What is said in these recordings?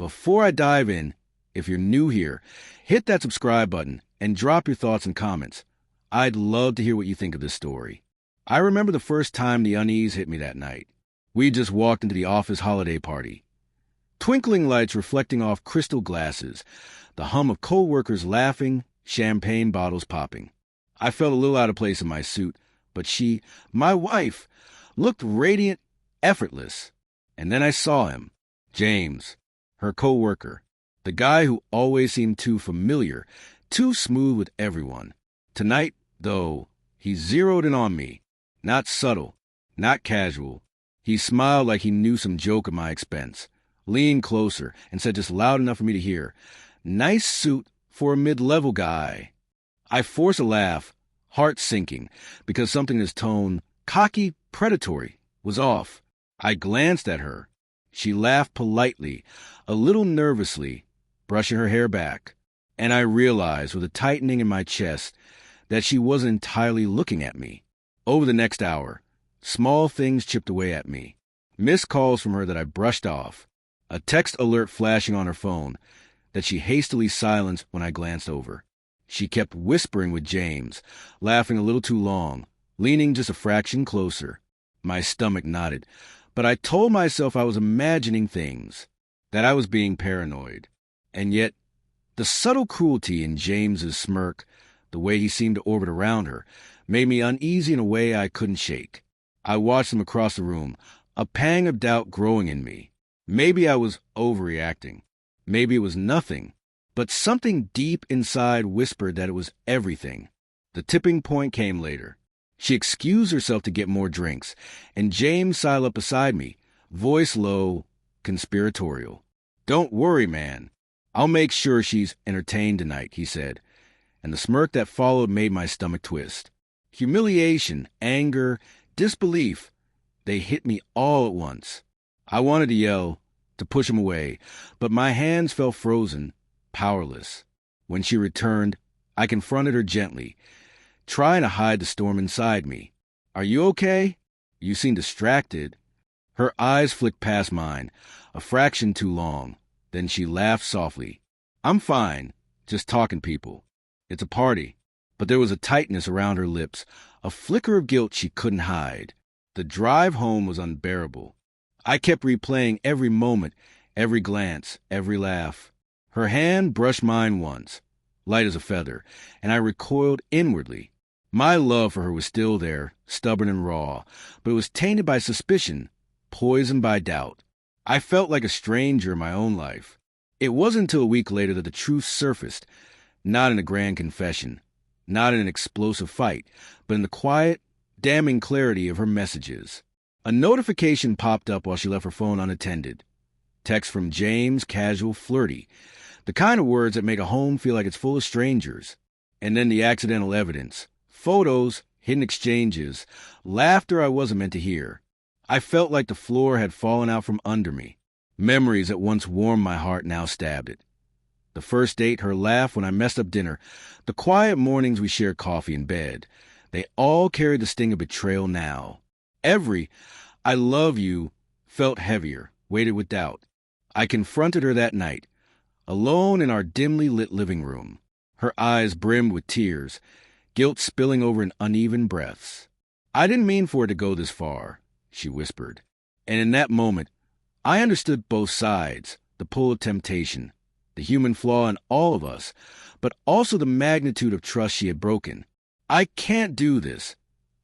Before I dive in, if you're new here, hit that subscribe button and drop your thoughts and comments. I'd love to hear what you think of this story. I remember the first time the unease hit me that night. We just walked into the office holiday party. Twinkling lights reflecting off crystal glasses, the hum of coworkers laughing, champagne bottles popping. I felt a little out of place in my suit, but she, my wife, looked radiant, effortless. And then I saw him, James, her coworker, the guy who always seemed too familiar, too smooth with everyone. Tonight, though, he zeroed in on me. Not subtle, not casual. He smiled like he knew some joke at my expense, leaned closer, and said just loud enough for me to hear, "Nice suit for a mid-level guy." I forced a laugh, heart sinking, because something in his tone, cocky, predatory, was off. I glanced at her. She laughed politely, a little nervously, brushing her hair back, and I realized with a tightening in my chest that she wasn't entirely looking at me. Over the next hour, small things chipped away at me. Missed calls from her that I brushed off, a text alert flashing on her phone that she hastily silenced when I glanced over. She kept whispering with James, laughing a little too long, leaning just a fraction closer. My stomach knotted, but I told myself I was imagining things, that I was being paranoid. And yet, the subtle cruelty in James's smirk, the way he seemed to orbit around her, made me uneasy in a way I couldn't shake. I watched him across the room, a pang of doubt growing in me. Maybe I was overreacting. Maybe it was nothing. But something deep inside whispered that it was everything. The tipping point came later. She excused herself to get more drinks, and James sidled up beside me, voice low, conspiratorial. "Don't worry, man. I'll make sure she's entertained tonight," he said, and the smirk that followed made my stomach twist. Humiliation, anger, disbelief, they hit me all at once. I wanted to yell, to push him away, but my hands felt frozen, powerless. When she returned, I confronted her gently, trying to hide the storm inside me. "Are you okay? You seem distracted." Her eyes flicked past mine, a fraction too long. Then she laughed softly. "I'm fine, just talking people. It's a party." But there was a tightness around her lips, a flicker of guilt she couldn't hide. The drive home was unbearable. I kept replaying every moment, every glance, every laugh. Her hand brushed mine once, light as a feather, and I recoiled inwardly. My love for her was still there, stubborn and raw, but it was tainted by suspicion, poisoned by doubt. I felt like a stranger in my own life. It wasn't until a week later that the truth surfaced, not in a grand confession, not in an explosive fight, but in the quiet, damning clarity of her messages. A notification popped up while she left her phone unattended. Text from James, casual, flirty, the kind of words that make a home feel like it's full of strangers. And then the accidental evidence. Photos, hidden exchanges, laughter I wasn't meant to hear. I felt like the floor had fallen out from under me. Memories that once warmed my heart now stabbed it. The first date, her laugh when I messed up dinner, the quiet mornings we shared coffee in bed, they all carried the sting of betrayal now. Every "I love you" felt heavier, weighted with doubt. I confronted her that night, alone in our dimly lit living room. Her eyes brimmed with tears, guilt spilling over in uneven breaths. "I didn't mean for it to go this far," she whispered. And in that moment, I understood both sides, the pull of temptation, the human flaw in all of us, but also the magnitude of trust she had broken. "I can't do this,"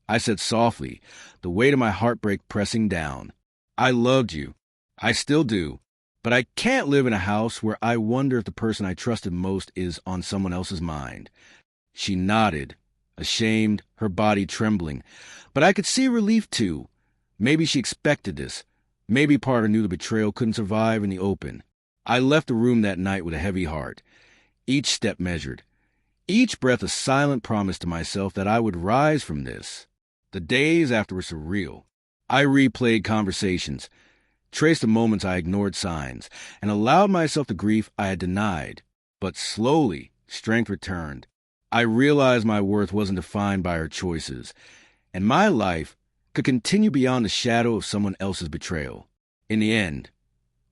I said softly, the weight of my heartbreak pressing down. "I loved you. I still do. But I can't live in a house where I wonder if the person I trusted most is on someone else's mind." She nodded, ashamed, her body trembling. But I could see relief, too. Maybe she expected this. Maybe part of her knew the betrayal couldn't survive in the open. I left the room that night with a heavy heart. Each step measured. Each breath a silent promise to myself that I would rise from this. The days after were surreal. I replayed conversations, traced the moments I ignored signs, and allowed myself the grief I had denied. But slowly, strength returned. I realized my worth wasn't defined by her choices, and my life could continue beyond the shadow of someone else's betrayal. In the end,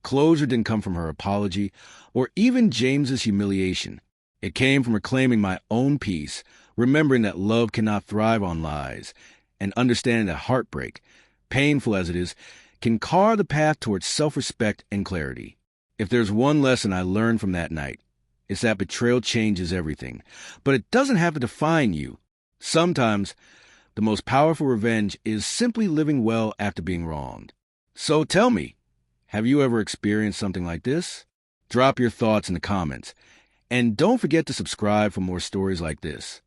Closure didn't come from her apology or even James's humiliation. It came from reclaiming my own peace, remembering that love cannot thrive on lies, and understanding that heartbreak, painful as it is, can carve the path towards self-respect and clarity. If there's one lesson I learned from that night, it's that betrayal changes everything, but it doesn't have to define you. Sometimes, the most powerful revenge is simply living well after being wronged. So tell me, have you ever experienced something like this? Drop your thoughts in the comments. And don't forget to subscribe for more stories like this.